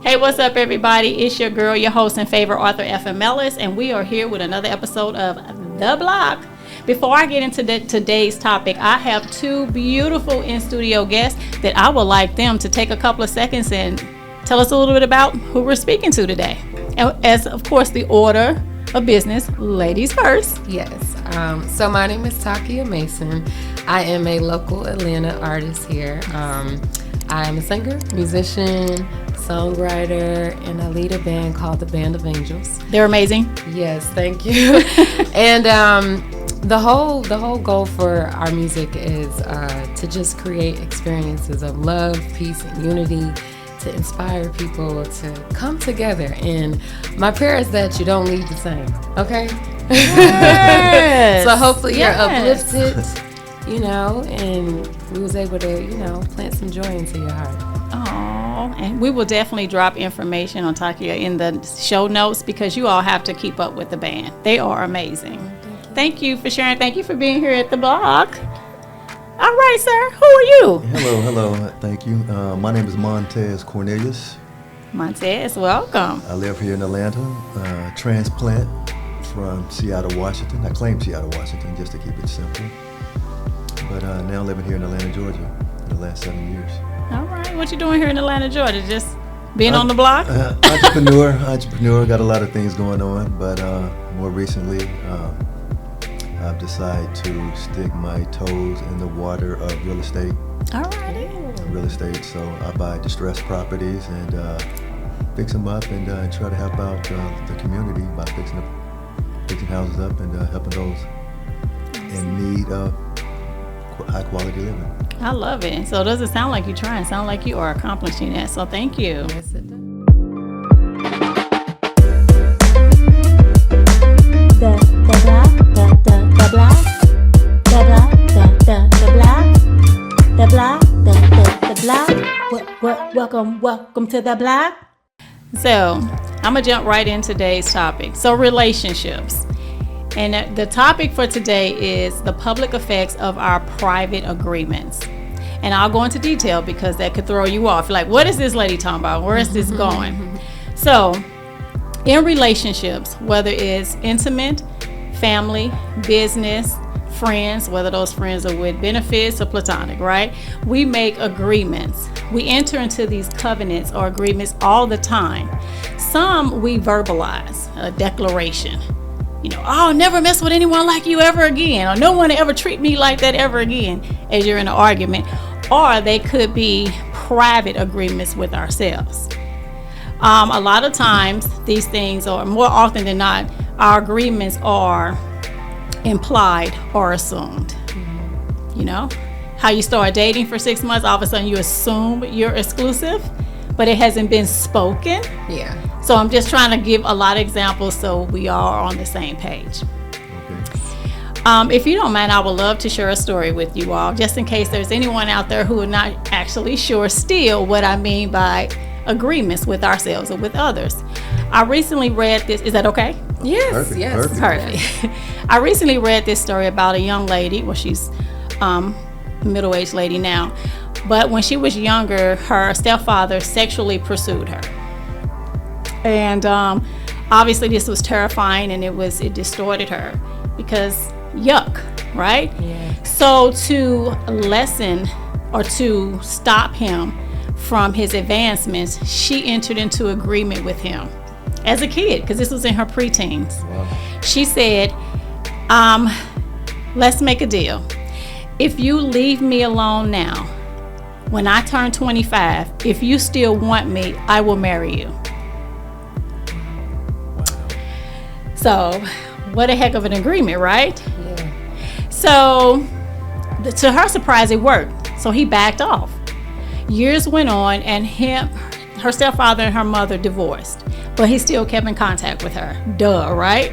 Hey, what's up, everybody? It's your girl, your host and favorite author, Ellis, and we are here with another episode of The Block. Before I get into today's topic, I have two beautiful in-studio guests that I would like them to take a couple of seconds and tell us a little bit about who we're speaking to today. And as, of course, the order of business, ladies first. Yes. So my name is Takia Mason. I am a local Atlanta artist here. I am a singer, musician, songwriter, and I lead a band called the Band of Angels. They're amazing. Yes, thank you. And the whole goal for our music is to just create experiences of love, peace, and unity, to inspire people to come together. And my prayer is that you don't leave the same, okay? Yes. So hopefully you're uplifted, and we was able to, plant some joy into your heart. Oh, and we will definitely drop information on Takia in the show notes because you all have to keep up with the band. They are amazing. Thank you for sharing. Thank you for being here at the block. All right, sir. Who are you? Hello. Thank you. My name is Montes Cornelius. Montes, welcome. I live here in Atlanta. Transplant from Seattle, Washington. I claim Seattle, Washington, just to keep it simple. But now living here in Atlanta, Georgia, for the last 7 years. All right. What you doing here in Atlanta, Georgia? Just being on the block? Entrepreneur. Got a lot of things going on, but more recently, I've decided to stick my toes in the water of real estate. All righty. Real estate, so I buy distressed properties and fix them up and try to help out the community by fixing houses up and helping those in need of high quality living. I love it. So it doesn't sound like you're trying. It sounds like you are accomplishing that. So thank you. Yes, it does. Welcome to the block. So I'm gonna jump right in today's topic. So relationships. And the topic for today is the public effects of our private agreements. And I'll go into detail because that could throw you off. Like, what is this lady talking about? Where is this going? So in relationships, whether it's intimate, family, business, friends, whether those friends are with benefits or platonic, right? We make agreements. We enter into these covenants or agreements all the time. Some we verbalize, a declaration. I'll never mess with anyone like you ever again, or no one will ever treat me like that ever again, as you're in an argument. Or they could be private agreements with ourselves. A lot of times these things, or more often than not, our agreements are implied or assumed. How you start dating for 6 months, all of a sudden you assume you're exclusive, but it hasn't been spoken. Yeah. So I'm just trying to give a lot of examples so we all are on the same page. Okay. If you don't mind, I would love to share a story with you all, just in case there's anyone out there who are not actually sure still what I mean by agreements with ourselves or with others. I recently read this. Is that okay? Yes. Perfect, Yes. Perfect. I recently read this story about a young lady. Well, she's a middle-aged lady now. But when she was younger, her stepfather sexually pursued her. And obviously this was terrifying, and it distorted her because yuck, right? Yeah. So to lessen or to stop him from his advancements, she entered into agreement with him as a kid, because this was in her preteens. Wow. She said, let's make a deal. If you leave me alone now, when I turn 25, if you still want me, I will marry you. So, what a heck of an agreement, right? Yeah. So, to her surprise, it worked. So he backed off. Years went on, and her stepfather and her mother divorced, but he still kept in contact with her. Duh, right?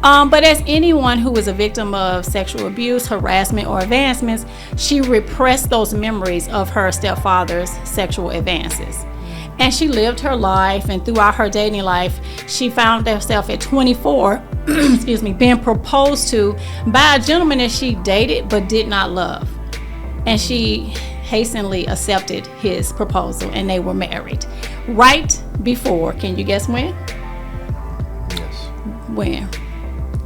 But as anyone who was a victim of sexual abuse, harassment, or advancements, she repressed those memories of her stepfather's sexual advances. And she lived her life, and throughout her dating life, she found herself at 24, being proposed to by a gentleman that she dated but did not love. And she hastily accepted his proposal, and they were married. Right before, can you guess when? Yes. When?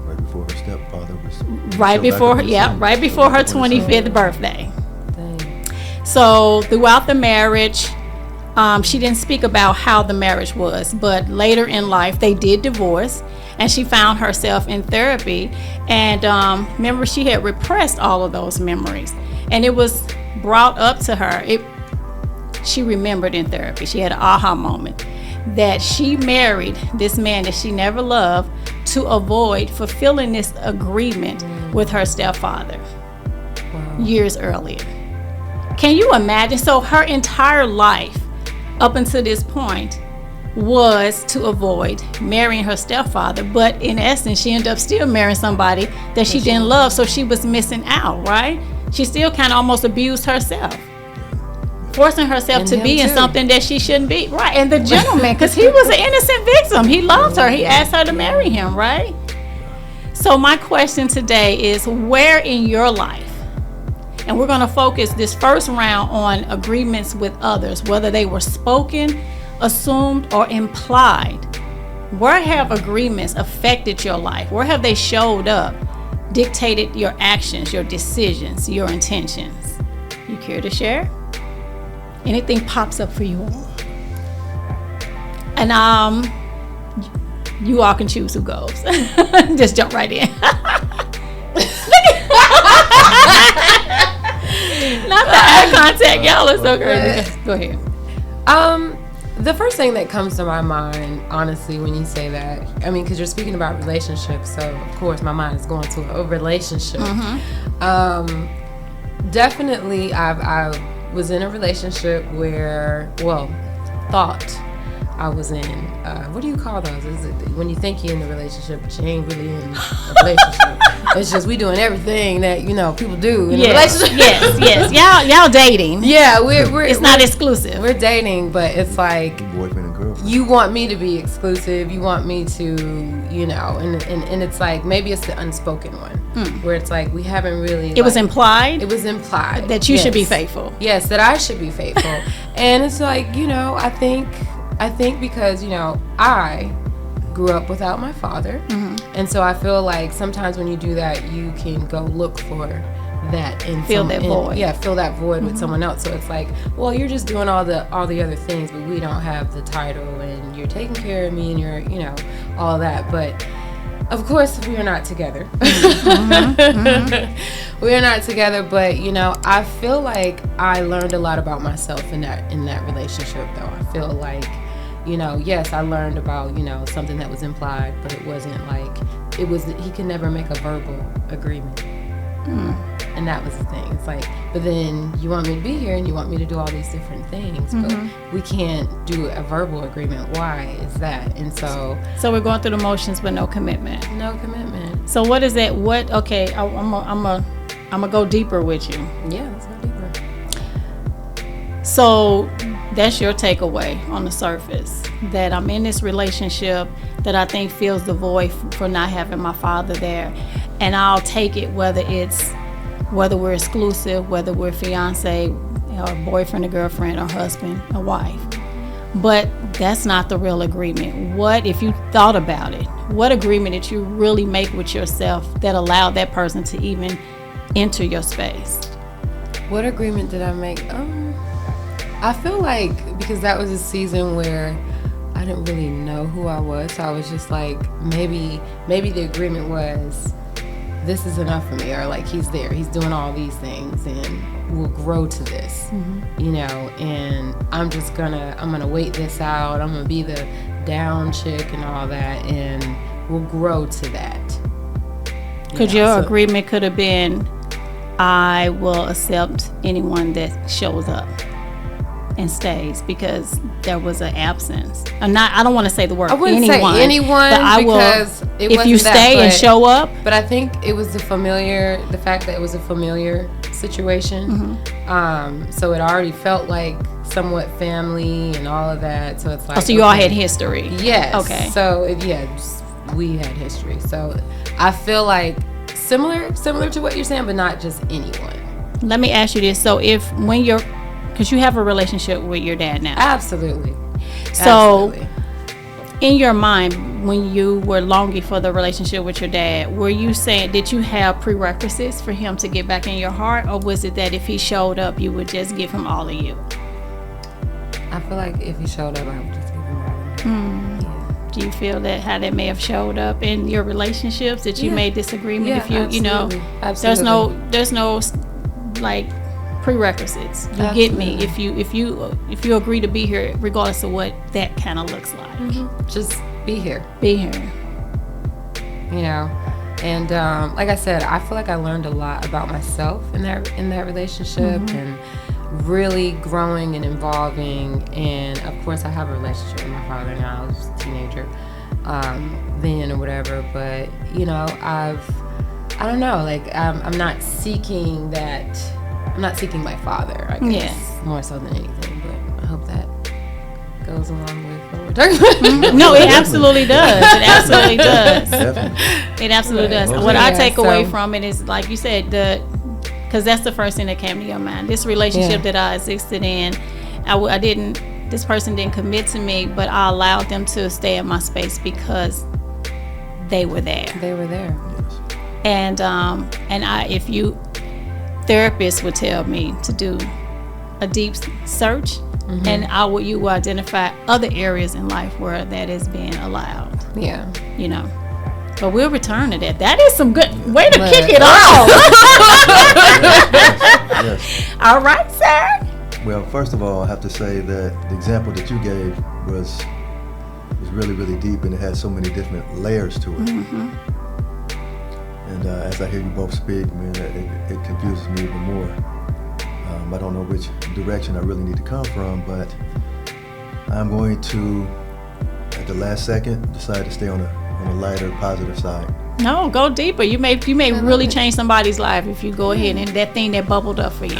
Right before her stepfather was. Right before, right before her 25th birthday. So throughout the marriage, she didn't speak about how the marriage was, but later in life they did divorce, and she found herself in therapy. And remember, she had repressed all of those memories, and it was brought up to her. She remembered in therapy, she had an aha moment that she married this man that she never loved to avoid fulfilling this agreement with her stepfather years earlier. Can you imagine? So her entire life up until this point was to avoid marrying her stepfather, but in essence she ended up still marrying somebody that she didn't love, so she was missing out, right? She still kind of almost abused herself, forcing herself to be in something that she shouldn't be, right? And the gentleman, because he was an innocent victim, he loved her, he asked her to marry him, right? So my question today is, where in your life, and we're going to focus this first round on agreements with others, whether they were spoken, assumed, or implied. Where have agreements affected your life? Where have they showed up, dictated your actions, your decisions, your intentions? You care to share? Anything pops up for you all? And you all can choose who goes. Just jump right in. Not the eye contact, y'all are so crazy. Go ahead. The first thing that comes to my mind, honestly, when you say that, I mean, because you're speaking about relationships, so of course my mind is going to a relationship. Definitely, I was in a relationship where, thought I was in, what do you call those? Is it when you think you're in a relationship, but you ain't really in a relationship? It's just we doing everything that, people do in a relationship. Yes. Y'all dating. Yeah, it's not exclusive. We're dating, but it's like boyfriend and girlfriend. You want me to be exclusive. You want me to, and it's like maybe it's the unspoken one where it's like we haven't really. It was implied. It was implied that you should be faithful. Yes, that I should be faithful, and it's like I think because I grew up without my father, and so I feel like sometimes when you do that, you can go look for that and fill that void. Yeah, fill that void with someone else. So it's like, well, you're just doing all the other things, but we don't have the title, and you're taking care of me, and you're all that. But of course, we are not together. We are not together. But I feel like I learned a lot about myself in that relationship. Though I feel like. Yes, I learned about, something that was implied, but it wasn't like, he could never make a verbal agreement. And that was the thing. It's like, but then you want me to be here and you want me to do all these different things, but we can't do a verbal agreement. Why is that? And so we're going through the motions, but no commitment. No commitment. So what is that? Okay, I'm gonna go deeper with you. Yeah, let's go deeper. So that's your takeaway on the surface, that I'm in this relationship that I think fills the void for not having my father there, and I'll take it whether we're exclusive, whether we're fiance or boyfriend or girlfriend or husband or wife. But that's not the real agreement. What, if you thought about it, what agreement did you really make with yourself that allowed that person to even enter your space? What agreement did I make? I feel like because that was a season where I didn't really know who I was, so I was just like, maybe the agreement was, this is enough for me, or like he's there, he's doing all these things, and we'll grow to this, and I'm gonna wait this out. I'm gonna be the down chick and all that, and we'll grow to that. Your agreement could have been, I will accept anyone that shows up and stays, because there was an absence. I don't want to say the word anyone. I wouldn't say anyone, but I because will, if you stay and show up. But I think it was the fact that it was a familiar situation. So it already felt like somewhat family and all of that. So it's like, so you all had history. Yes. Okay. So we had history. So I feel like similar to what you're saying, but not just anyone. let me ask you this. So because you have a relationship with your dad now. Absolutely. So in your mind, when you were longing for the relationship with your dad, were you saying, did you have prerequisites for him to get back in your heart? Or was it that if he showed up, you would just give him all of you? I feel like if he showed up, I would just give him all of me. Yeah. Do you feel that how that may have showed up in your relationships, that you made disagreement? Yeah, if you, absolutely. Absolutely. There's no like prerequisites. You get me? If you agree to be here, regardless of what that kind of looks like. Mm-hmm. Just be here. Be here. You know, and like I said, I feel like I learned a lot about myself in that relationship, and really growing and evolving. And of course, I have a relationship with my father now. I was a teenager then or whatever, but you know, I don't know, like I'm not seeking my father, I guess, more so than anything, but I hope that goes a long way forward. No, it absolutely does. It absolutely does. Definitely. It absolutely does. What I take away from it is, like you said, because that's the first thing that came to your mind. This relationship that I existed in, this person didn't commit to me, but I allowed them to stay in my space because they were there. They were there. And if you therapists would tell me to do a deep search, and you will identify other areas in life where that is being allowed. Yeah. You know. But we'll return to that. That is some good way to kick it off. Yes. All right, sir. Well, first of all, I have to say that the example that you gave was really, really deep, and it had so many different layers to it. And as I hear you both speak, man, it confuses me even more. I don't know which direction I really need to come from, but I'm going to, at the last second, decide to stay on a lighter, positive side. No, go deeper. You may really change somebody's life if you go ahead and that thing that bubbled up for you.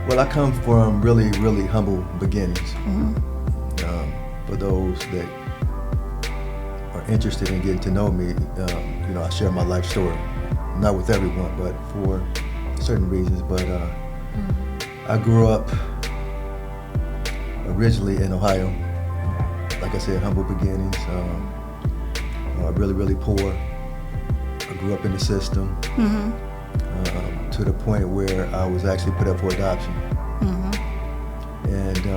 Well, I come from really, really humble beginnings. For those that are interested in getting to know me, I share my life story. Not with everyone, but for certain reasons. But I grew up originally in Ohio. Like I said, humble beginnings. Really, really poor. I grew up in the system to the point where I was actually put up for adoption. And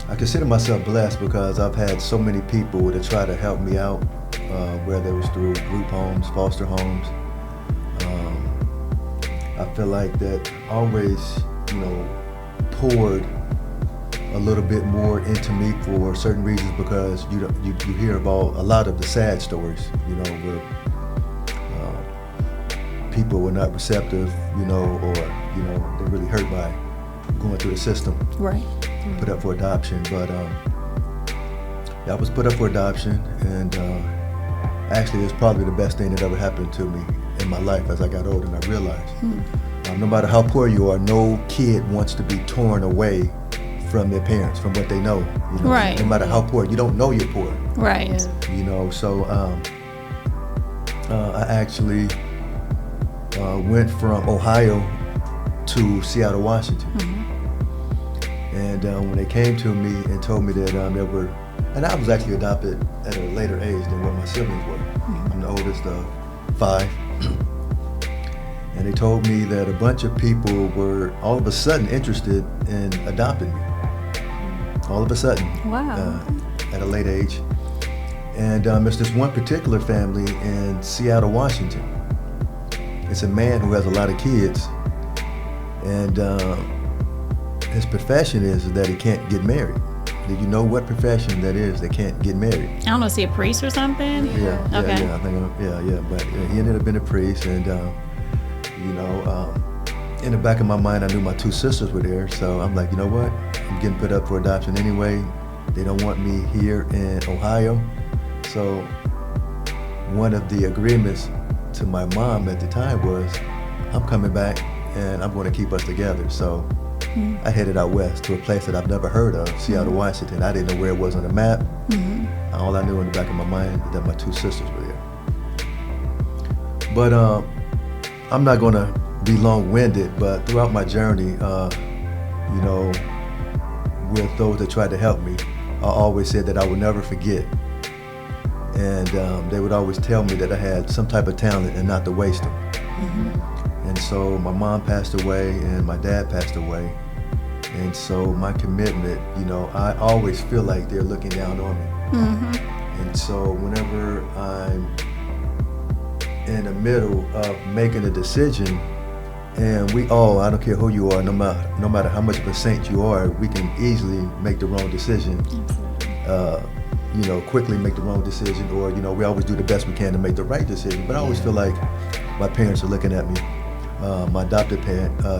I consider myself blessed because I've had so many people to try to help me out, whether it was through group homes, foster homes. I feel like that always, poured a little bit more into me for certain reasons, because you hear about a lot of the sad stories, where people were not receptive, or they're really hurt by going through the system. Right. Put up for adoption, but I was put up for adoption, and actually it's probably the best thing that ever happened to me in my life as I got older, and I realized no matter how poor you are, no kid wants to be torn away from their parents, from what they know. Right. No matter how poor, you don't know you're poor. Right. So I actually went from Ohio to Seattle, Washington. And when they came to me and told me that there were, and I was actually adopted at a later age than what my siblings were. I'm the oldest of 5. And they told me that a bunch of people were all of a sudden interested in adopting me. All of a sudden. Wow. At a late age. And it's this one particular family in Seattle, Washington. It's a man who has a lot of kids. And his profession is that he can't get married. Did you know what profession that is that can't get married? I don't know, is he a priest or something? Yeah. Okay. I think, but he ended up being a priest, and in the back of my mind, I knew my 2 sisters were there, so I'm like, you know what? I'm getting put up for adoption anyway. They don't want me here in Ohio. So one of the agreements to my mom at the time was, I'm coming back and I'm going to keep us together. So I headed out west to a place that I've never heard of, Seattle, Washington. I didn't know where it was on the map. All I knew in the back of my mind is that my 2 sisters were there. But I'm not going to be long-winded, but throughout my journey, you know, with those that tried to help me, I always said that I would never forget. And they would always tell me that I had some type of talent and not to waste them. Mm-hmm. And so my mom passed away and my dad passed away. And so my commitment, you know, I always feel like they're looking down on me. Mm-hmm. And so whenever I'm in the middle of making a decision, and we all, I don't care who you are, no matter how much of a saint you are, we can easily make the wrong decision. You know, quickly make the wrong decision, or, you know, we always do the best we can to make the right decision. But I always feel like my parents are looking at me. My adopted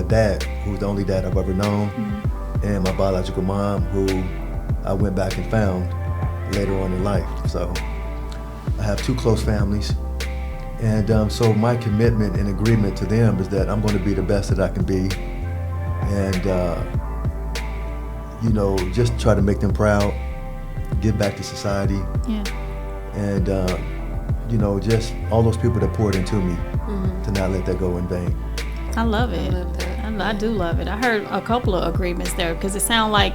dad, who's the only dad I've ever known, and my biological mom, who I went back and found later on in life. So I have two close families. And so my commitment and agreement to them is that I'm going to be the best that I can be, and you know, just try to make them proud, give back to society, and you know, just all those people that poured into me, to not let that go in vain. I love it. I do love it. I heard a couple of agreements there, because it sounded like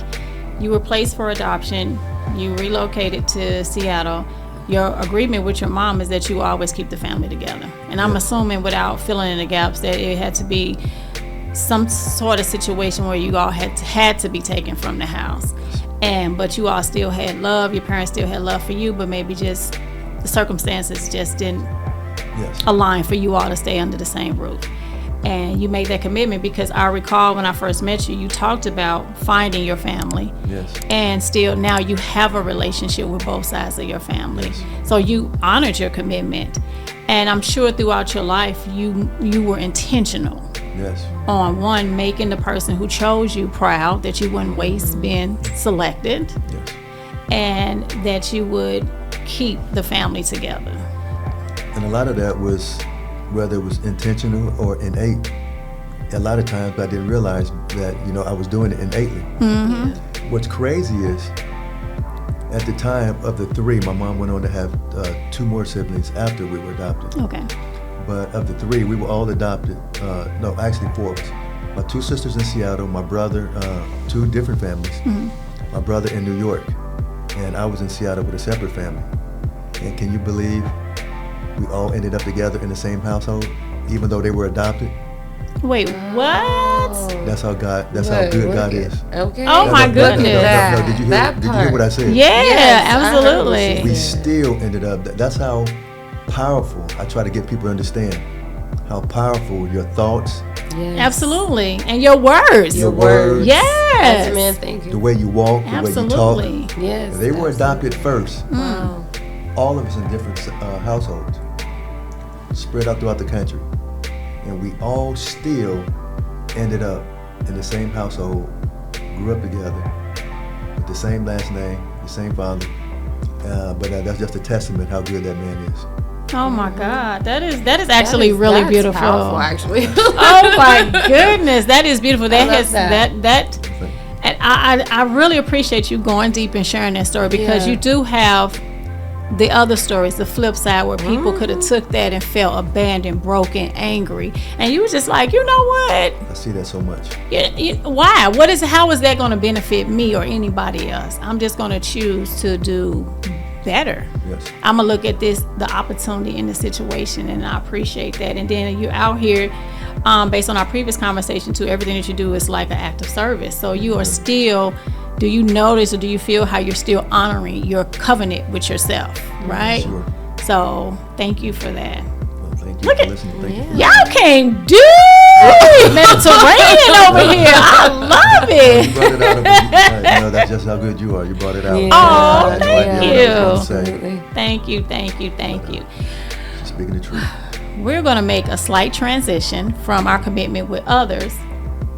you were placed for adoption, you relocated to Seattle. Your agreement with your mom is that you always keep the family together. And I'm assuming, without filling in the gaps, that it had to be some sort of situation where you all had to be taken from the house. But you all still had love, your parents still had love for you, but maybe just the circumstances just didn't align for you all to stay under the same roof. And you made that commitment, because I recall when I first met you, you talked about finding your family. Yes. And still now you have a relationship with both sides of your family. Yes. So you honored your commitment. And I'm sure throughout your life you were intentional. Yes. On one, making the person who chose you proud, that you wouldn't waste being selected. Yes. And that you would keep the family together. And a lot of that was, whether it was intentional or innate, a lot of times I didn't realize that, you know, I was doing it innately. Mm-hmm. What's crazy is, at the time of the three, my mom went on to have two more siblings after we were adopted. Okay. But of the three, we were all adopted. No, actually four of us. My two sisters in Seattle, my brother, two different families. Mm-hmm. My brother in New York, and I was in Seattle with a separate family. And can you believe we all ended up together in the same household, even though they were adopted? Wait, what? That's how God is. Okay. Oh my goodness. No, did you hear what I said? Yeah, yes, absolutely. We still ended up, that's how powerful, I try to get people to understand how powerful your thoughts. Yes. Absolutely. And your words. Your words. Yes. Man, thank you. The way you walk, the way you talk. Yes. They were adopted first. Wow. All of us in different households, spread out throughout the country, and we all still ended up in the same household, grew up together with the same last name, the same father. But that's just a testament how good that man is. Oh my God, that is actually really beautiful. Powerful, actually. Oh my goodness, that is beautiful. And I really appreciate you going deep and sharing that story, because you do have the other stories, the flip side, where people could have took that and felt abandoned, broken, angry, and you were just like, you know what? I see that so much. Why? How is that going to benefit me or anybody else? I'm just going to choose to do better. Yes. I'm going to look at the opportunity in the situation, and I appreciate that. And then you're out here, based on our previous conversation too, everything that you do is like an act of service. So you are still, do you notice or do you feel how you're still honoring your covenant with yourself, right? Sure. So thank you for that. Well, thank you for listening. Thank you. Y'all came deep Mediterranean over here. I love it. You brought it out. You know, that's just how good you are. You brought it out. Yeah. Oh, thank you. Thank you. Speaking the truth. We're going to make a slight transition from our commitment with others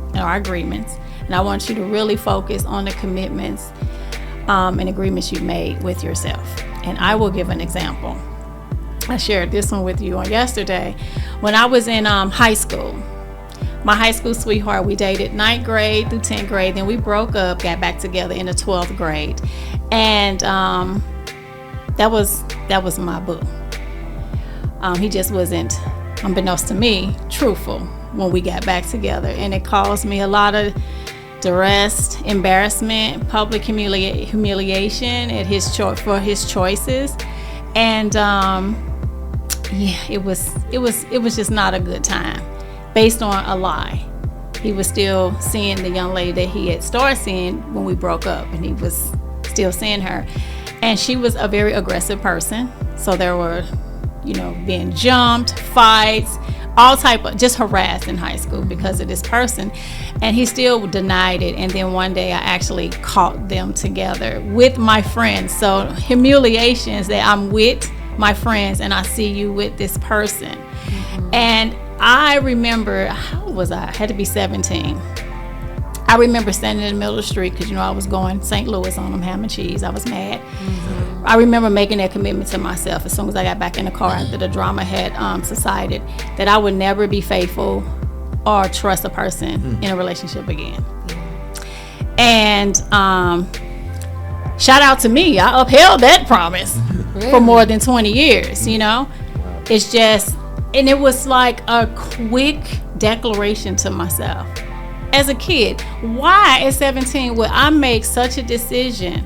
and our agreements. And I want you to really focus on the commitments and agreements you made with yourself. And I will give an example. I shared this one with you on yesterday. When I was in high school, my high school sweetheart, we dated 9th grade through 10th grade. Then we broke up, got back together in the 12th grade. And that was my boo. He just wasn't unbeknownst to me, truthful when we got back together. And it caused me a lot of duress, embarrassment, public humiliation at for his choices. And it was just not a good time based on a lie. He was still seeing the young lady that he had started seeing when we broke up, and he was still seeing her. And she was a very aggressive person. So there were, being jumped, fights, all type of just harassed in high school because of this person. And he still denied it. And then one day I actually caught them together with my friends. So humiliations that I'm with my friends and I see you with this person. And I remember, how old was I had to be 17. I remember standing in the middle of the street because, I was going St. Louis on them ham and cheese. I was mad. I remember making that commitment to myself as soon as I got back in the car after the drama had subsided, that I would never be faithful or trust a person in a relationship again. And shout out to me. I upheld that promise for more than 20 years, It's just, and it was like a quick declaration to myself. As a kid, why at 17 would I make such a decision?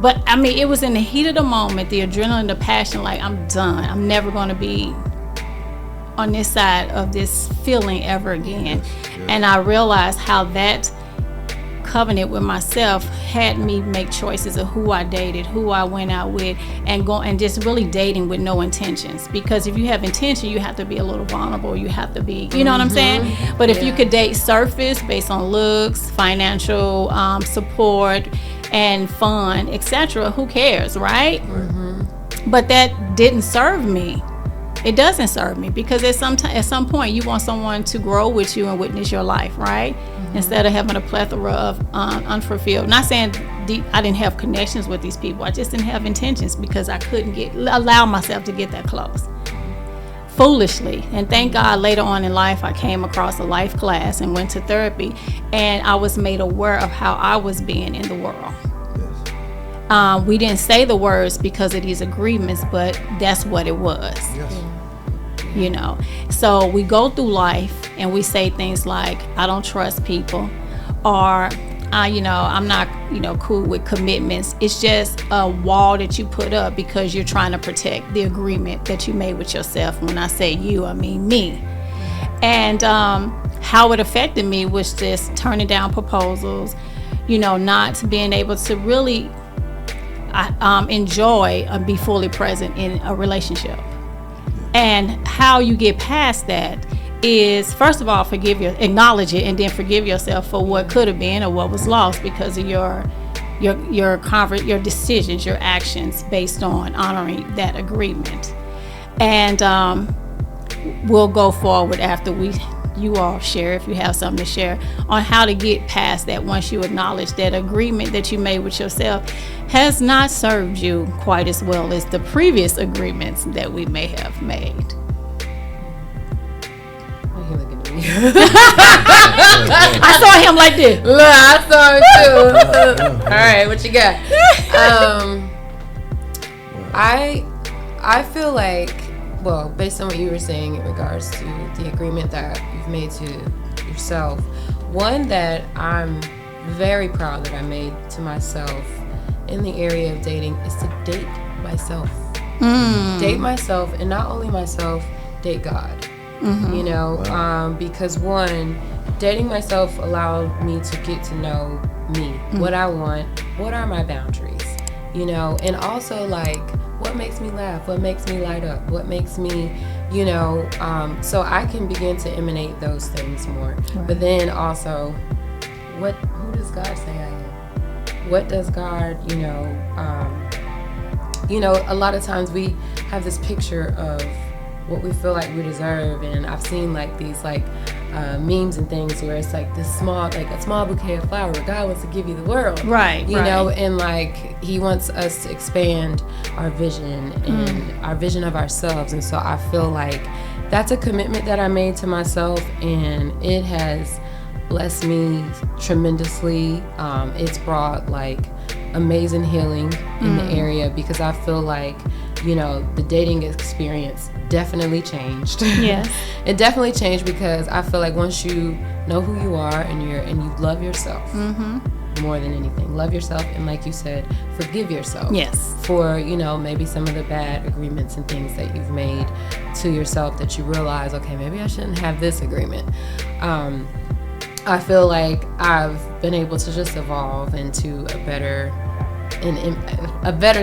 But I mean, it was in the heat of the moment, the adrenaline, the passion, like I'm done. I'm never going to be on this side of this feeling ever again. And I realized how that covenant with myself had me make choices of who I dated, who I went out with, and just really dating with no intentions. Because if you have intention, you have to be a little vulnerable. You have to be, you know what I'm saying? But if you could date surface based on looks, financial support, and fun, etc., who cares, right? But that didn't serve me. It doesn't serve me because at some point you want someone to grow with you and witness your life, right? Instead of having a plethora of unfulfilled. Not saying I didn't have connections with these people. I just didn't have intentions because I couldn't allow myself to get that close. Foolishly. And thank God later on in life I came across a life class and went to therapy, and I was made aware of how I was being in the world. We didn't say the words because of these agreements, but that's what it was. So we go through life and we say things like, I don't trust people, or I'm not cool with commitments. It's just a wall that you put up because you're trying to protect the agreement that you made with yourself. When I say you, I mean me. And how it affected me was just turning down proposals, not being able to really enjoy and be fully present in a relationship. And how you get past that is, first of all, acknowledge it, and then forgive yourself for what could have been or what was lost because of your decisions, your actions based on honoring that agreement. And we'll go forward after you all share, if you have something to share, on how to get past that once you acknowledge that agreement that you made with yourself has not served you quite as well as the previous agreements that we may have made. I saw him like this. Look, I saw him too. All right, what you got? I feel like, well, based on what you were saying in regards to the agreement that you've made to yourself, one that I'm very proud that I made to myself in the area of dating is to date myself. Date myself, and not only myself, date God. Because one, dating myself allowed me to get to know me, what I want, what are my boundaries, and also like what makes me laugh, what makes me light up, what makes me, so I can begin to emanate those things more. Right. But then also, who does God say I am? What does God, a lot of times we have this picture of what we feel like we deserve, and I've seen like these memes and things where it's like a small bouquet of flowers. God wants to give you the world, right? And like He wants us to expand our vision and our vision of ourselves. And so I feel like that's a commitment that I made to myself, and it has blessed me tremendously. It's brought like amazing healing in the area, because I feel like the dating experience definitely changed. Yes. It definitely changed because I feel like once you know who you are and you love yourself more than anything, love yourself, and like you said, forgive yourself. Yes. For maybe some of the bad agreements and things that you've made to yourself that you realize, okay, maybe I shouldn't have this agreement. I feel like I've been able to just evolve into a better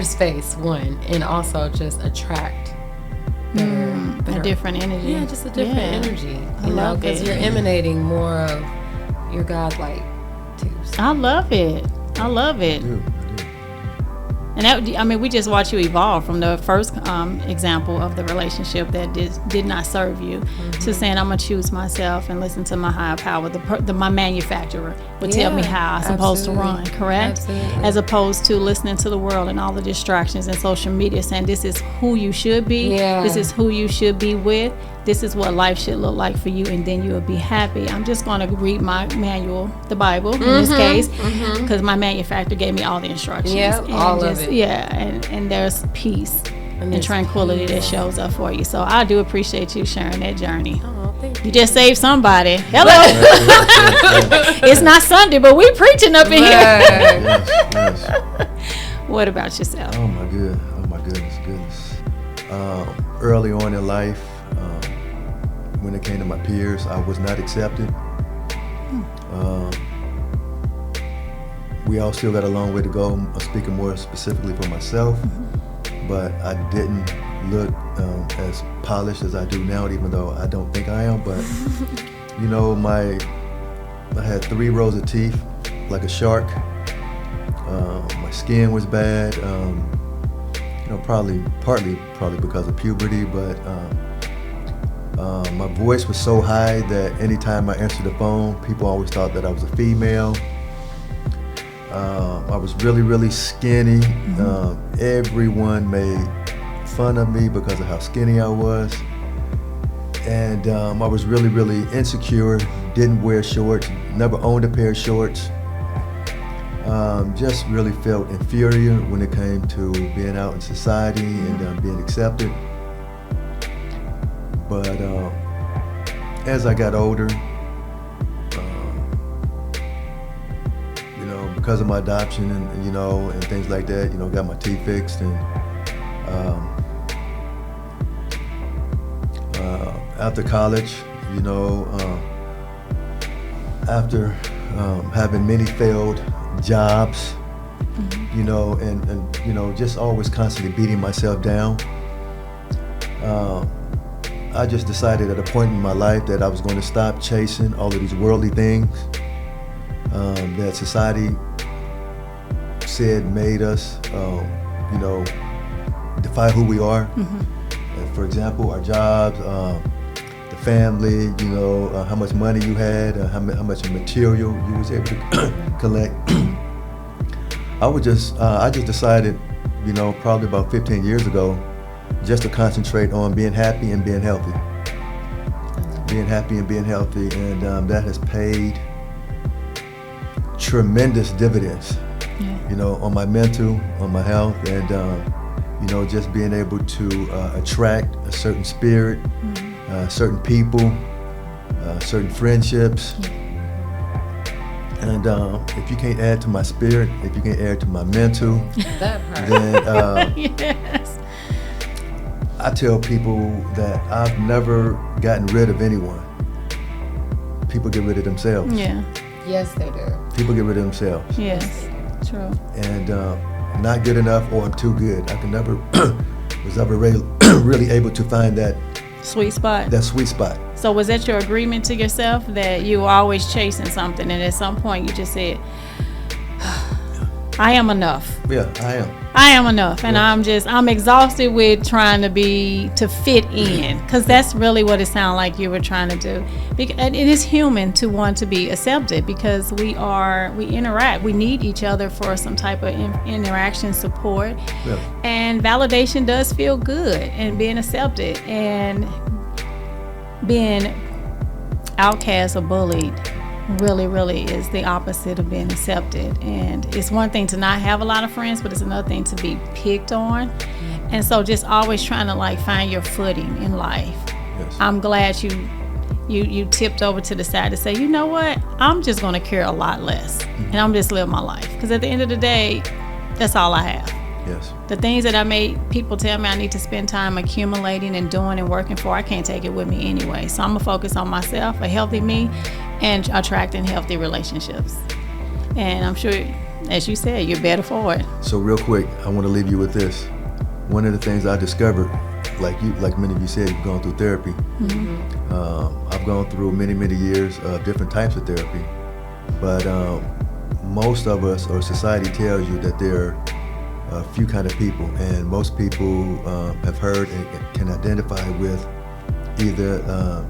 space, one, and also just attract better a different energy. Yeah, just a different energy. Because you're emanating more of your godlike too. So. I love it. I love it. I do. And we just watch you evolve from the first example of the relationship that did not serve you to saying, I'm going to choose myself and listen to my higher power. My manufacturer would tell me how I'm supposed to run, correct? Absolutely. As opposed to listening to the world and all the distractions and social media saying, this is who you should be. Yeah. This is who you should be with. This is what life should look like for you, and then you'll be happy. I'm just going to read my manual, the Bible in this case, because my manufacturer gave me all the instructions. Yeah, all of it. Yeah, and there's peace and tranquility that shows up for you. So I do appreciate you sharing that journey. Oh, thank you. You just saved somebody. Hello. It's not Sunday, but we preaching up in here. Yes. What about yourself? Oh my goodness. Early on in life, when it came to my peers, I was not accepted. We all still got a long way to go. I'm speaking more specifically for myself, but I didn't look as polished as I do now, even though I don't think I am. But I had 3 rows of teeth, like a shark. My skin was bad. Partly because of puberty, but my voice was so high that anytime I answered the phone, people always thought that I was a female. I was really, really skinny. Everyone made fun of me because of how skinny I was. And I was really, really insecure, didn't wear shorts, never owned a pair of shorts. Just really felt inferior when it came to being out in society and being accepted. But as I got older, because of my adoption and things like that, got my teeth fixed, and after college, after having many failed jobs, and just always constantly beating myself down, I just decided at a point in my life that I was going to stop chasing all of these worldly things that society said made us, define who we are. And for example, our jobs, the family, how much money you had, how much material you was able to collect. I just decided, probably about 15 years ago, just to concentrate on being happy and being healthy. And that has paid tremendous dividends, on my mental, on my health, and just being able to attract a certain spirit, certain people, certain friendships. And if you can't add to my spirit, if you can't add to my mental, then Yes. I tell people that I've never gotten rid of anyone. People get rid of themselves. Yeah. Yes, they do. People get rid of themselves. Yes. True. And not good enough, or I'm too good. I can never was ever really able to find that Sweet spot. sweet spot. So was that your agreement to yourself, that you were always chasing something, and at some point you just said, I am enough. Yeah, I am. I am enough, and Yeah. I'm exhausted with trying to fit in, because that's really what it sounded like you were trying to do. And it is human to want to be accepted, because we interact, we need each other for some type of interaction, support, Yeah. and validation does feel good, and being accepted and being outcast or bullied really, really is the opposite of being accepted. And it's one thing to not have a lot of friends, but it's another thing to be picked on And so just always trying to like find your footing in life. Yes. I'm glad you tipped over to the side to say, you know what, I'm just going to care a lot less, and I'm just live my life, because at the end of the day, that's all I have. Yes. The things that I made people tell me I need to spend time accumulating and doing and working for, I can't take it with me anyway. So I'm gonna focus on myself, a healthy me, and attracting healthy relationships. And I'm sure, as you said, you're better for it. So real quick, I want to leave you with this. One of the things I discovered, like many of you said, you've gone through therapy. I've gone through many years of different types of therapy, but most of us, or society tells you that there are a few kind of people, and most people have heard and can identify with either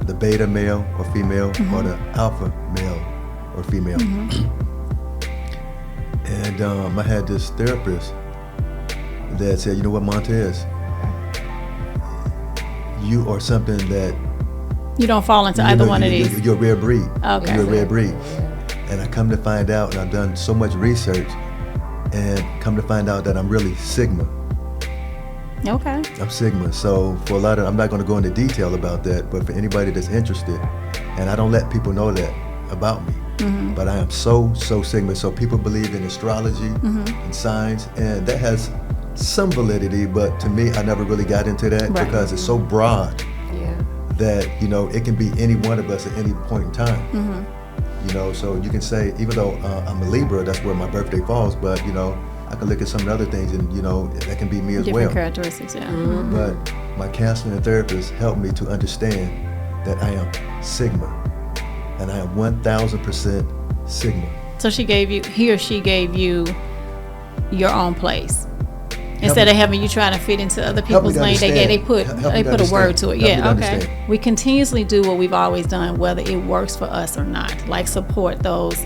the beta male or female, or the alpha male or female. And I had this therapist that said, you know what, Montes, you are something that You don't fall into either one of these. You're a rare breed. Okay. You're a rare breed. And I come to find out, and I've done so much research, and come to find out that I'm really Sigma. Okay. I'm Sigma. So for a lot of, I'm not going to go into detail about that, but for anybody that's interested, and I don't let people know that about me, but I am so Sigma. So people believe in astrology and signs, and that has some validity, but to me, I never really got into that because it's so broad that, you know, it can be any one of us at any point in time. You know, so you can say, even though I'm a Libra, that's where my birthday falls, but, you know, I can look at some of the other things and, you know, that can be me as Different well. characteristics, yeah. But my counselor and therapist helped me to understand that I am Sigma, and I am 1000% Sigma. So he or she gave you your own place. Instead of having you trying to fit into other people's lane, they put a word to it. Yeah, okay. We continuously do what we've always done, whether it works for us or not. Like support those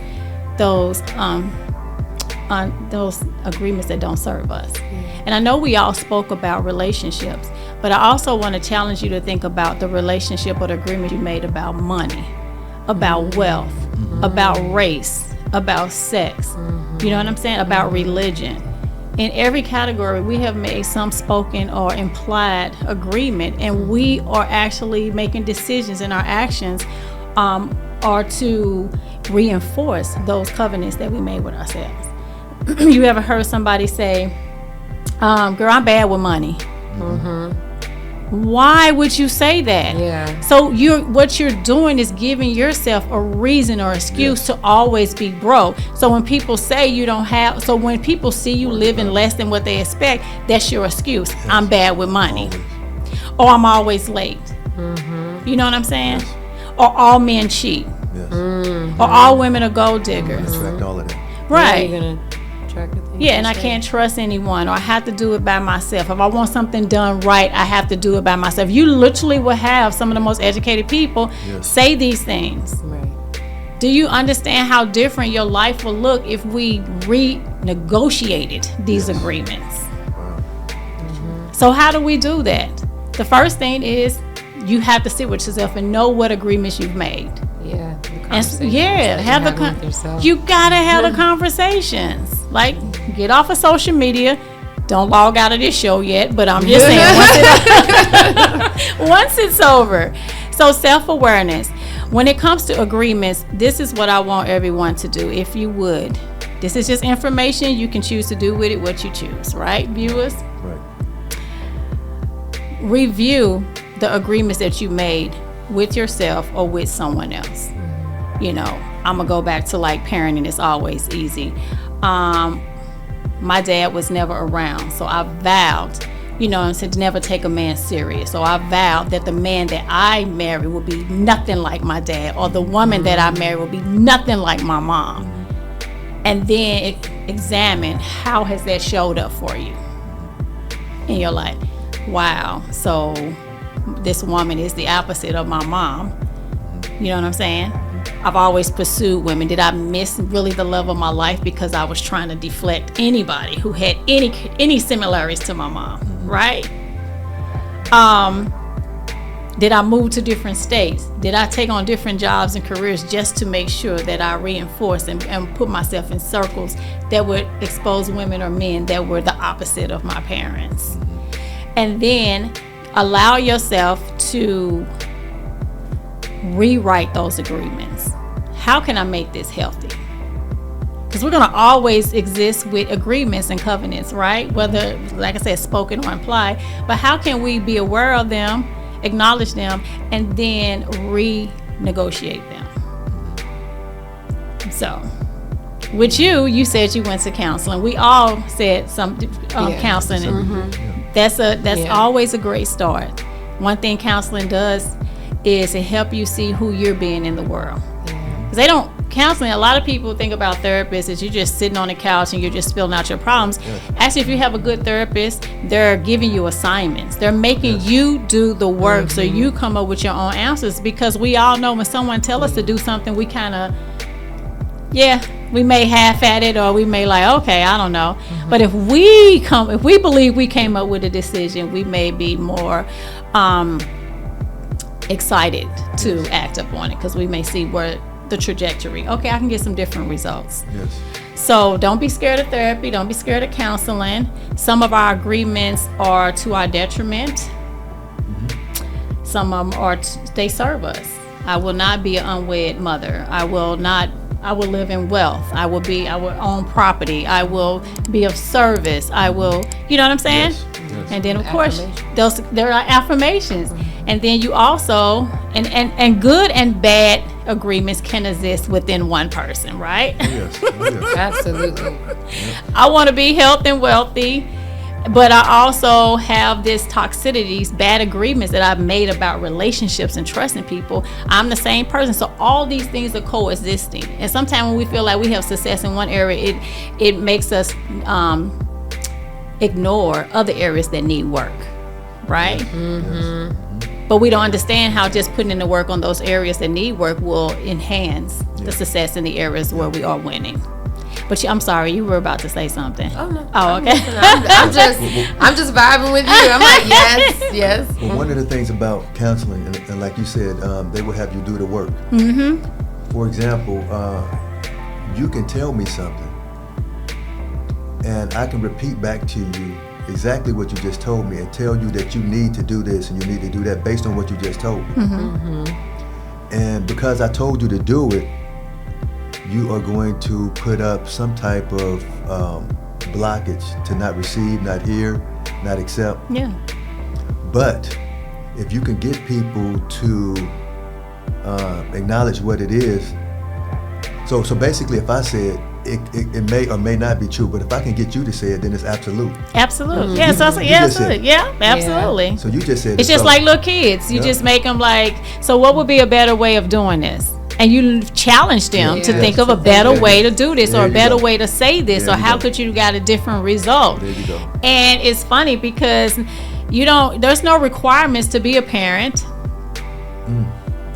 agreements that don't serve us. And I know we all spoke about relationships, but I also want to challenge you to think about the relationship or the agreement you made about money, about wealth, about race, about sex. You know what I'm saying? About religion. In every category, we have made some spoken or implied agreement, and we are actually making decisions, and our actions are to reinforce those covenants that we made with ourselves. You ever heard somebody say, girl, I'm bad with money? Why would you say that? Yeah. So what you're doing is giving yourself a reason or excuse to always be broke. So when people say you don't have, so when people see you living less than what they expect, that's your excuse. Yes. I'm bad with money. Or I'm always late. You know what I'm saying? Yes. Or all men cheat. Yes. Or all women are gold diggers. Attract all of that. Right. Yeah, and I can't trust anyone, or I have to do it by myself. If I want something done right, I have to do it by myself. You literally will have some of the most educated people say these things. Right. Do you understand how different your life will look if we renegotiated these agreements? Wow. So how do we do that? The first thing is you have to sit with yourself and know what agreements you've made. Yeah. Have you gotta have the conversations. Like, get off of social media. Don't log out of this show yet, but I'm just saying once it's over. So self-awareness. When it comes to agreements, this is what I want everyone to do, if you would. This is just information. You can choose to do with it what you choose, right, viewers? Right. Review the agreements that you made with yourself or with someone else. You know, I'm gonna go back to like parenting. It's always easy. My dad was never around, so I vowed, you know, to never take a man serious. So I vowed that the man that I marry would be nothing like my dad, or the woman that I marry would be nothing like my mom. And then examine how has that showed up for you in your life. Wow, so this woman is the opposite of my mom. You know what I'm saying? I've always pursued women. Did I miss really the love of my life because I was trying to deflect anybody who had any similarities to my mom, right? Did I move to different states? Did I take on different jobs and careers just to make sure that I reinforced and put myself in circles that would expose women or men that were the opposite of my parents? and then allow yourself to rewrite those agreements. How can I make this healthy? Because we're going to always exist with agreements and covenants, right? Whether, like I said, spoken or implied. But how can we be aware of them, acknowledge them, and then renegotiate them? So, with you said you went to counseling. We all said some counseling. Mm-hmm. That's always a great start. One thing counseling does is to help you see who you're being in the world. Because they don't. Counseling, a lot of people think about therapists as you're just sitting on the couch and you're just spilling out your problems. Actually, if you have a good therapist, they're giving you assignments. They're making you do the work so you come up with your own answers. Because we all know when someone tells us to do something, we kind of, we may half at it, or we may like, okay, I don't know. But if we believe we came up with a decision, we may be more excited to act upon it, because we may see where the trajectory. Okay, I can get some different results. Yes. So don't be scared of therapy. Don't be scared of counseling. Some of our agreements are to our detriment. Some of them they serve us. I will not be an unwed mother. I will live in wealth. I will own property. I will be of service. I will, you know what I'm saying? Yes. And then of course there are affirmations. And then you also, and good and bad agreements can exist within one person, right? Yes. Absolutely. I want to be healthy and wealthy, but I also have this toxicity, these bad agreements that I've made about relationships and trusting people. I'm the same person. So all these things are coexisting. And sometimes when we feel like we have success in one area, it makes us ignore other areas that need work, right? Yes. But we don't understand how just putting in the work on those areas that need work will enhance the success in the areas where we are winning. But I'm sorry, you were about to say something. Oh no. Oh, okay. I'm just vibing with you. I'm like, yes. Well, one of the things about counseling, and like you said, they will have you do the work. For example, you can tell me something, and I can repeat back to you exactly what you just told me, and tell you that you need to do this and you need to do that based on what you just told me. And because I told you to do it, you are going to put up some type of blockage to not receive, not hear, not accept. Yeah. But if you can get people to acknowledge what it is, so basically if I said it may or may not be true, but if I can get you to say it, then it's absolute. Absolutely. Yeah, so absolutely. So you just said it's just like little kids. You just make them like, so what would be a better way of doing this? And you challenge them to think of a better way to do this, or a better way to say this, or how could you get a different result? There you go. And it's funny because there's no requirements to be a parent.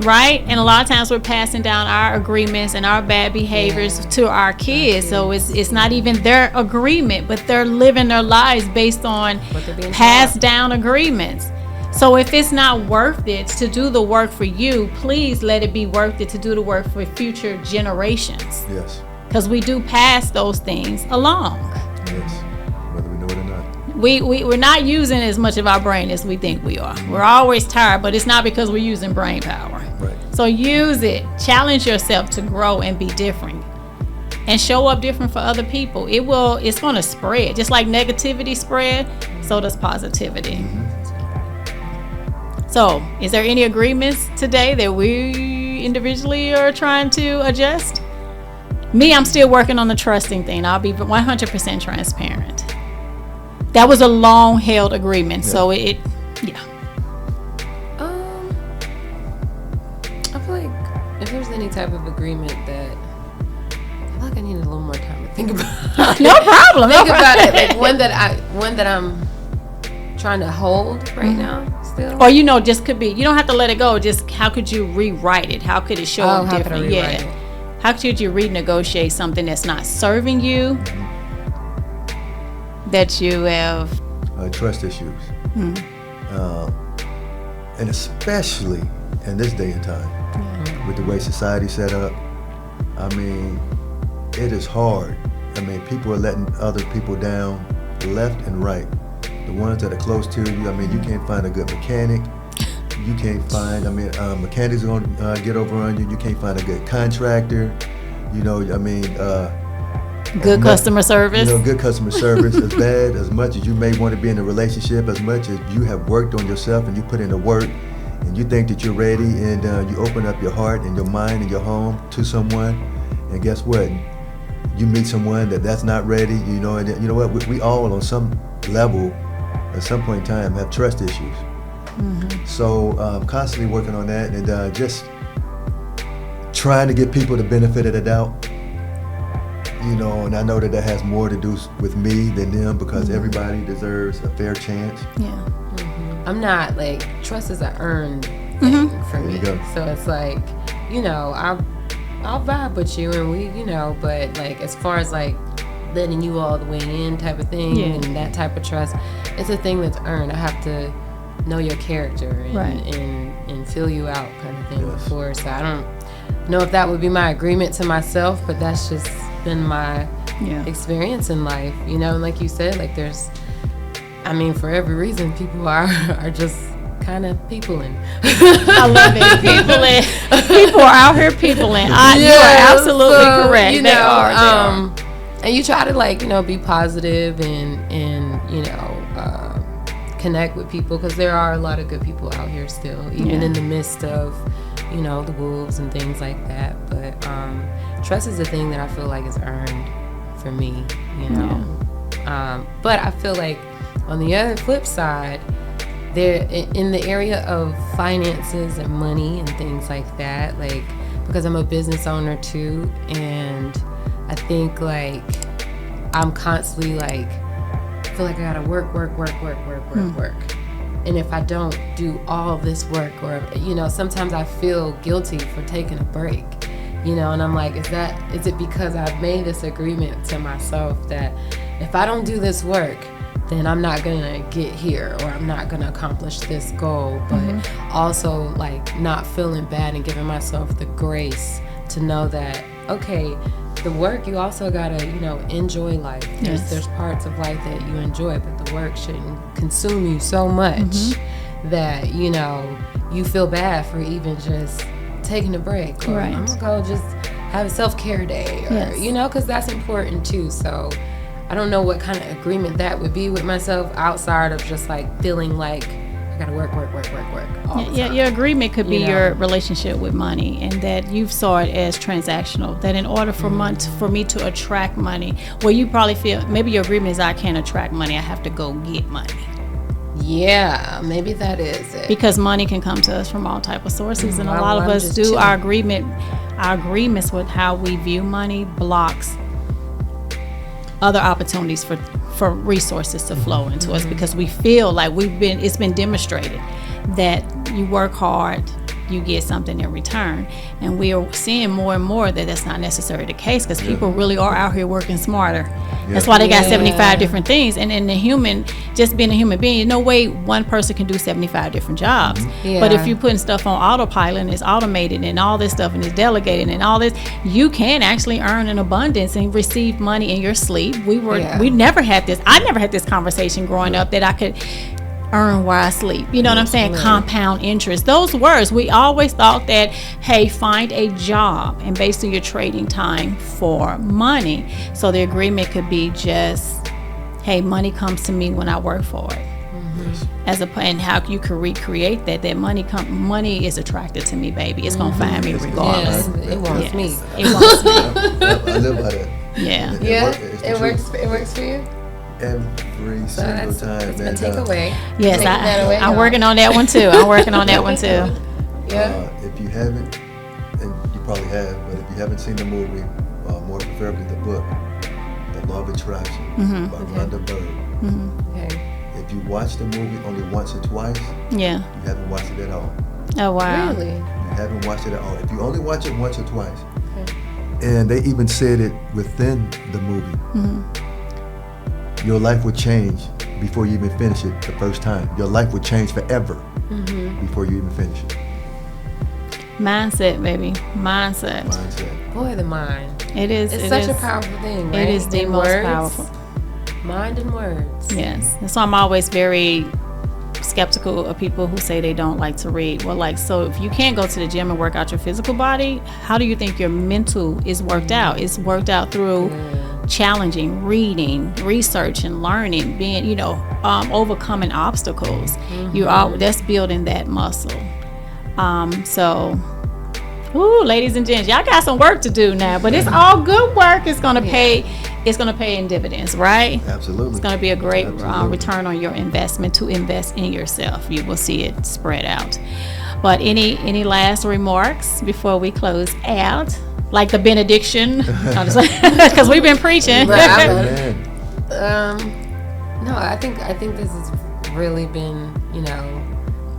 Right? And a lot of times we're passing down our agreements and our bad behaviors to our kids. So it's not even their agreement, but they're living their lives based on passed down agreements. So if it's not worth it to do the work for you, please let it be worth it to do the work for future generations. Yes. Because we do pass those things along. Yes. Whether we know it or not. We're not using as much of our brain as we think we are. We're always tired, but it's not because we're using brain power. Right. So use it. Challenge yourself to grow and be different. And show up different for other people. It's going to spread. Just like negativity spread, so does positivity. So, is there any agreements today that we individually are trying to adjust? Me, I'm still working on the trusting thing. I'll be 100% transparent. That was a long-held agreement, so I feel like if there's any type of agreement that I feel like I need a little more time to think about. No problem. Think about it, like one that I'm trying to hold right now still. Or just could be, you don't have to let it go. Just how could you rewrite it? How could it show up different? How could you renegotiate something that's not serving you? That you have trust issues, and especially in this day and time, with the way society's set up. I mean, it is hard. I mean, people are letting other people down left and right, the ones that are close to you. I mean, you can't find a good mechanic. You can't find, mechanics are going to get over on you. You can't find a good contractor. Good customer service. Good customer service. As bad, as much as you may want to be in a relationship, as much as you have worked on yourself and you put in the work, and you think that you're ready, and you open up your heart and your mind and your home to someone, and guess what? You meet someone that's not ready, and you know what? We all on some level, at some point in time, have trust issues. Mm-hmm. So constantly working on that, and just trying to give people the benefit of the doubt. And I know that has more to do with me than them, because mm-hmm. everybody deserves a fair chance. Yeah. Mm-hmm. I'm not trust is an earned thing for me. So it's I'll vibe with you, and we, but as far as letting you all the way in type of thing, and that type of trust, it's a thing that's earned. I have to know your character and feel you out kind of thing before. So I don't know if that would be my agreement to myself, but that's just been my experience in life, and like you said, for every reason, people are just kind of peopling. I love it. People are out here peopling. You are absolutely correct. They are. And you try to be positive and connect with people, because there are a lot of good people out here still, even in the midst of the wolves and things like that. But trust is a thing that I feel is earned for me, but I feel on the other flip side, there in the area of finances and money and things like that, because I'm a business owner too, and I think I'm constantly feel I gotta work. And if I don't do all this work, or sometimes I feel guilty for taking a break, and I'm is it because I've made this agreement to myself that if I don't do this work, then I'm not gonna get here, or I'm not gonna accomplish this goal. But also not feeling bad and giving myself the grace to know that, okay, the work, you also gotta, enjoy life. There's parts of life that you enjoy, but the work shouldn't consume you so much that, you feel bad for even just taking a break. Or I'm gonna go just have a self-care day, or, because that's important too. So I don't know what kind of agreement that would be with myself outside of just feeling I gotta work all the time. Your agreement could be your relationship with money, and that you've saw it as transactional. That in order for for me to attract money, well, you probably feel maybe your agreement is I can't attract money. I have to go get money. Yeah, maybe that is it. Because money can come to us from all type of sources, and a lot of us do our agreements with how we view money blocks other opportunities for resources to flow into us, because we feel it's been demonstrated that you work hard, you get something in return. And we are seeing more and more that that's not necessarily the case, because people really are out here working smarter. That's why they got 75 different things. And in the human, just being a human being, no way one person can do 75 different jobs. But if you're putting stuff on autopilot and it's automated and all this stuff and it's delegated and all this, you can actually earn an abundance and receive money in your sleep. We never had this. I never had this conversation growing up that I could earn while I sleep. You know what I'm saying? Compound interest. Those words, we always thought that, hey, find a job, and basically you're trading time for money. So the agreement could be just, hey, money comes to me when I work for it. And how you can recreate that money is attracted to me, baby. It's gonna find me regardless. It wants me. It wants me. I live by that. Yeah. It works for you? Every single time. That's my takeaway. Yes, I'm working on that one too. If you haven't, and you probably have, but if you haven't seen the movie, more preferably the book, The Law of Attraction by Rhonda Byrne. If you watch the movie only once or twice, you haven't watched it at all. Oh, wow. Really? You haven't watched it at all. If you only watch it once or twice, and they even said it within the movie, your life would change before you even finish it the first time. Your life would change forever before you even finish it. Mindset, baby. Mindset. Boy, the mind. It is. It's such a powerful thing, right? It is the most powerful. Mind and words. Yes. And so I'm always very skeptical of people who say they don't like to read. Well, like, so if you can't go to the gym and work out your physical body, how do you think your mental is worked out? It's worked out through challenging, reading, research, and learning, being, you know, overcoming obstacles. That's building that muscle. So, ladies and gents, y'all got some work to do now, but it's all good work. It's gonna pay. It's gonna pay in dividends, right? Absolutely. It's gonna be a great return on your investment to invest in yourself. You will see it spread out. But any last remarks before we close out? Like the benediction, because we've been preaching. No, I think this has really been, you know,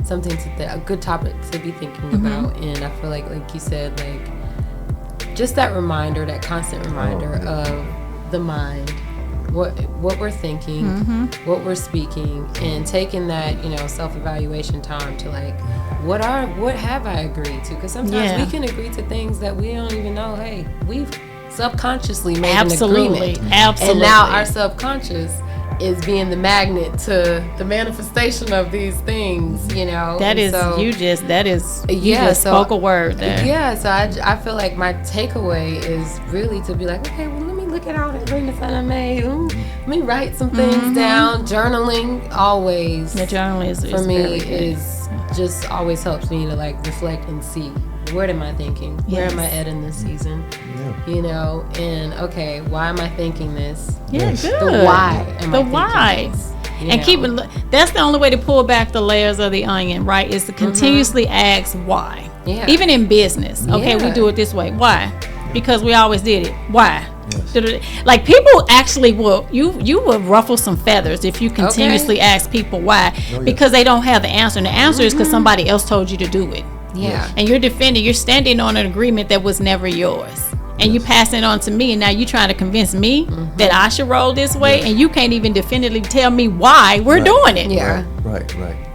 something a good topic to be thinking about, and I feel like you said, like just that reminder, that constant reminder of the mind, what we're thinking, what we're speaking, and taking that, you know, self-evaluation time to like, what have I agreed to? Because sometimes we can agree to things that we don't even know. Hey, we've subconsciously made an agreement, and now our subconscious is being the magnet to the manifestation of these things, you know. You just spoke a word there. Yeah, so I feel like my takeaway is really to be like, okay, well, let me look at all the agreements that I made. Let me write some things down. Journaling always. The journaling is for me is just always helps me to like reflect and see, what am I thinking? Where am I at in this season? You know, and okay, why am I thinking this? Yeah, good. The why am I thinking this? And keep it. That's the only way to pull back the layers of the onion, right? Is to continuously ask why. Yeah. Even in business, okay, we do it this way. Why? Because we always did it. Why? Yes. Like people actually will. You will ruffle some feathers if you continuously ask people why, because they don't have the answer. And the answer is because somebody else told you to do it. Yeah. And you're standing on an agreement that was never yours. And you pass it on to me, and now you trying to convince me that I should roll this way, and you can't even definitively tell me why we're doing it. Yeah. Right.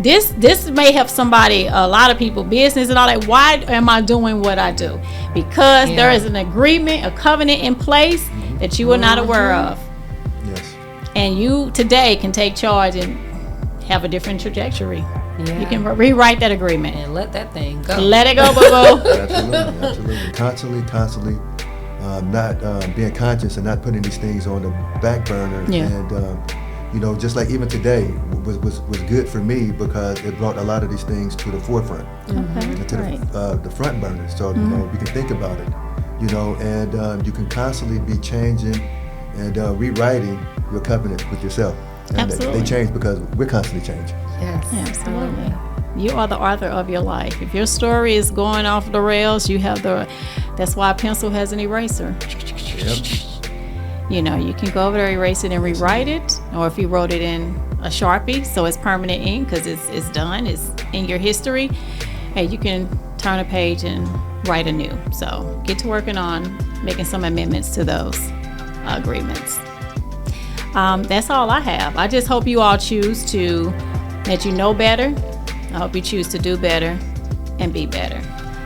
This may help somebody, a lot of people, business and all that. Why am I doing what I do? Because there is an agreement, a covenant in place that you were not aware of. Yes. And you today can take charge and have a different trajectory. Yeah. You can rewrite that agreement and let that thing go. Let it go, boo-boo. Absolutely. Constantly. Not being conscious and not putting these things on the back burner. And you know, just like even today was good for me because it brought a lot of these things to the forefront, to the front burner. So you know, you can think about it, you know, and you can constantly be changing and rewriting your covenant with yourself. And they change because we're constantly changing. Yes, absolutely. You are the author of your life. If your story is going off the rails, you have that's why a pencil has an eraser. Yep. You know, you can go over there, erase it, and rewrite it. Or if you wrote it in a Sharpie, so it's permanent ink because it's done, it's in your history, and you can turn a page and write anew. So get to working on making some amendments to those agreements. That's all I have. I just hope you all choose that you know better. I hope you choose to do better and be better.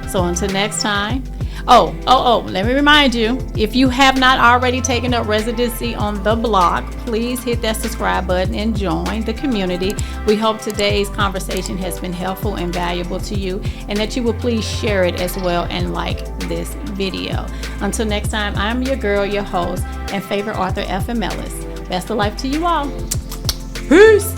So until next time. Let me remind you, if you have not already taken up residency on the blog, please hit that subscribe button and join the community. We hope today's conversation has been helpful and valuable to you, and that you will please share it as well and like this video. Until next time, I'm your girl, your host, and favorite author, Ellis. Best of life to you all. Peace.